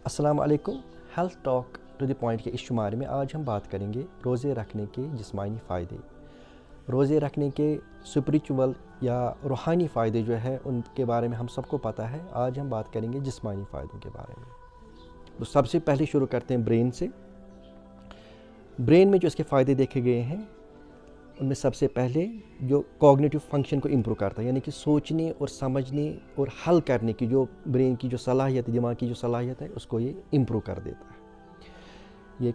अस्सलाम वालेकुम। Health talk to the point के इस शुमारे में आज हम बात करेंगे रोज़े रखने के जिस्मानी फ़ायदे। रोज़े रखने के स्पिरिचुअल या रूहानी फ़ायदे जो है उनके बारे में हम सबको पता है। आज हम बात करेंगे जिस्मानी फ़ायदों के बारे में। तो सबसे पहले शुरू करते हैं ब्रेन से। ब्रेन में जो इसके फ़ायदे देखे गए हैं उनमें सबसे पहले जो कॉग्निटिव फंक्शन को इम्प्रूव करता है, यानी कि सोचने और समझने और हल करने की जो ब्रेन की जो सलाहियत, दिमाग की जो सलाहियत है उसको ये इम्प्रूव कर देता है। ये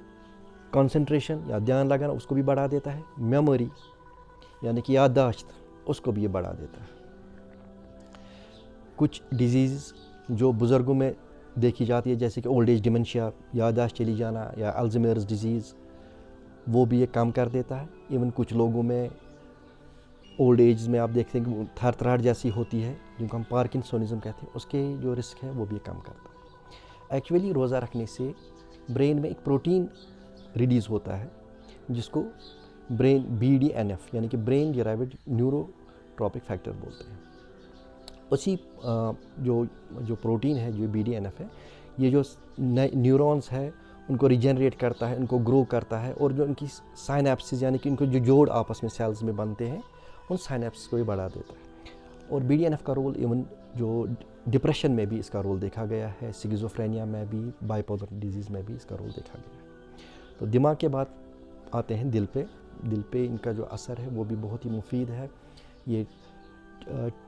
कंसंट्रेशन या ध्यान लगाना उसको भी बढ़ा देता है। मेमोरी यानी कि याददाश्त उसको भी ये बढ़ा देता है। कुछ डिजीज़ जो बुज़ुर्गों में देखी जाती है जैसे कि ओल्ड एज डिमेंशिया, याददाश्त चली जाना या अल्ज़ाइमर्स डिजीज़, वो भी ये कम कर देता है। इवन कुछ लोगों में ओल्ड एज में आप देखते हैं कि थरथराहट जैसी होती है जिनको हम पार्किंसोनिज्म कहते हैं, उसके जो रिस्क है वो भी कम करता है। एक्चुअली रोज़ा रखने से ब्रेन में एक प्रोटीन रिलीज़ होता है जिसको ब्रेन BDNF यानी कि ब्रेन डिराइव्ड न्यूरोट्रॉपिक फैक्टर बोलते हैं। उसी जो प्रोटीन है जो BDNF है, ये जो न्यूरॉन्स है उनको रिजेनरेट करता है, उनको ग्रो करता है, और जो उनकी साइनेप्सिस यानी कि उनको जो जोड़ आपस में सेल्स में बनते हैं उन साइनेप्सिस को भी बढ़ा देता है। और BDNF का रोल इवन जो डिप्रेशन में भी इसका रोल देखा गया है, सिकिज़ोफ्रेनिया में भी, बाइपोलर डिजीज़ में भी इसका रोल देखा गया है। तो दिमाग के बाद आते हैं दिल पे इनका जो असर है वो भी बहुत ही मुफीद है। ये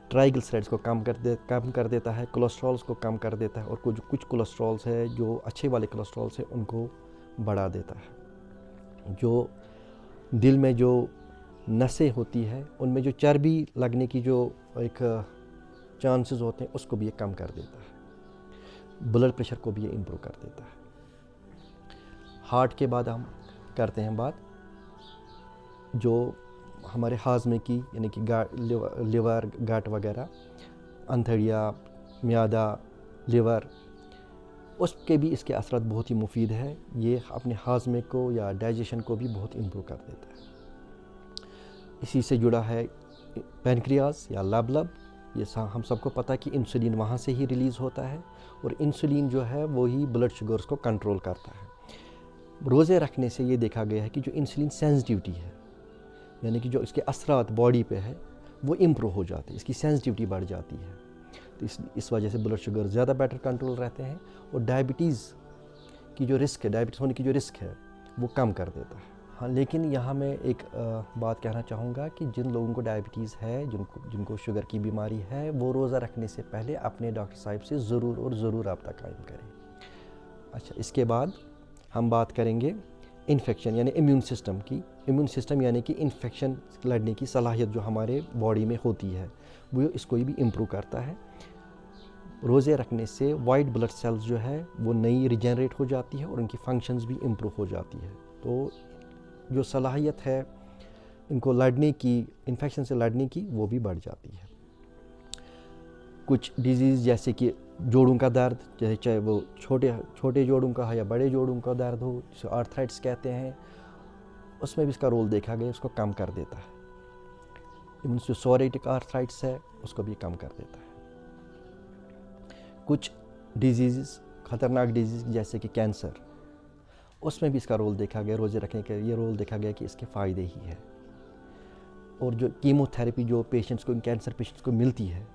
ट्राइग्लिसराइड्स को कम कर देता है, कोलेस्ट्रॉल्स को कम कर देता है, और कुछ कोलेस्ट्रॉल्स है जो अच्छे वाले कोलेस्ट्रॉल्स है उनको बढ़ा देता है। जो दिल में जो नसें होती है उनमें जो चर्बी लगने की जो एक चांसेस होते हैं उसको भी ये कम कर देता है। ब्लड प्रेशर को भी ये इम्प्रूव कर देता है। हार्ट के बाद हम करते हैं बात जो हमारे हाजमे की, यानी कि लिवर, गट वगैरह, अंथड़िया, म्यादा, लिवर, उसके भी इसके असरात बहुत ही मुफीद है। ये अपने हाजमे को या डाइजेशन को भी बहुत इम्प्रूव कर देता है। इसी से जुड़ा है पैनक्रियाज या लब। ये हम सबको पता है कि इंसुलिन वहाँ से ही रिलीज़ होता है, और इंसुलिन जो है वो ही ब्लड शुगर्स को कंट्रोल करता है। रोज़े रखने से ये देखा गया है कि जो इंसुलिन सेंसिटिविटी है, यानी कि जो इसके असरात बॉडी पे है वो इम्प्रूव हो जाते हैं, इसकी सेंसिटिविटी बढ़ जाती है। तो इस वजह से ब्लड शुगर ज़्यादा बेटर कंट्रोल रहते हैं, और डायबिटीज़ की जो रिस्क है, डायबिटीज़ होने की जो रिस्क है वो कम कर देता है। हाँ, लेकिन यहाँ मैं एक बात कहना चाहूँगा कि जिन लोगों को डायबिटीज़ है, जिनको शुगर की बीमारी है, वो रोज़ा रखने से पहले अपने डॉक्टर साहब से ज़रूर रब्ता कायम करें। अच्छा, इसके बाद हम बात करेंगे इन्फेक्शन यानी इम्यून सिस्टम की। इम्यून सिस्टम यानी कि इन्फेक्शन लड़ने की सलाहियत जो हमारे बॉडी में होती है वो इसको भी इम्प्रूव करता है। रोज़े रखने से वाइट ब्लड सेल्स जो है वो नई रिजेनरेट हो जाती है और उनकी फंक्शंस भी इम्प्रूव हो जाती है। तो जो सलाहियत है इनको लड़ने की, इन्फेक्शन से लड़ने की, वो भी बढ़ जाती है। कुछ डिजीज़ जैसे कि जोड़ों का दर्द, चाहे वो छोटे जोड़ों का है या बड़े जोड़ों का दर्द हो, जिसे आर्थराइटिस कहते हैं, उसमें भी इसका रोल देखा गया, उसको कम कर देता है। इवन जो सोरेटिक आर्थराइटिस है उसको भी कम कर देता है। कुछ डिजीज़, ख़तरनाक डिजीज़ जैसे कि कैंसर, उसमें भी इसका रोल देखा गया। रोज़े रखने का ये रोल देखा गया कि इसके फ़ायदे ही है। और जो कीमोथेरेपी जो पेशेंट्स को, कैंसर पेशेंट्स को मिलती है,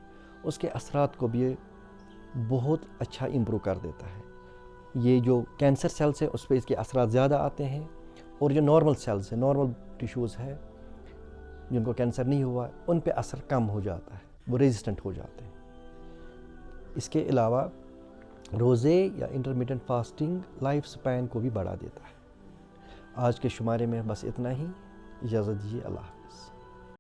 उसके असरात को भी ये बहुत अच्छा इम्प्रूव कर देता है। ये जो कैंसर सेल्स है उस पर इसके असरात ज़्यादा आते हैं, और जो नॉर्मल सेल्स है, नॉर्मल टिश्यूज़ है जिनको कैंसर नहीं हुआ, उन पे असर कम हो जाता है, वो रेजिस्टेंट हो जाते हैं। इसके अलावा रोज़े या इंटरमिटेंट फास्टिंग लाइफ स्पैन को भी बढ़ा देता है। आज के शुमारे में बस इतना ही। इजाज़त दीजिए। अल्लाह।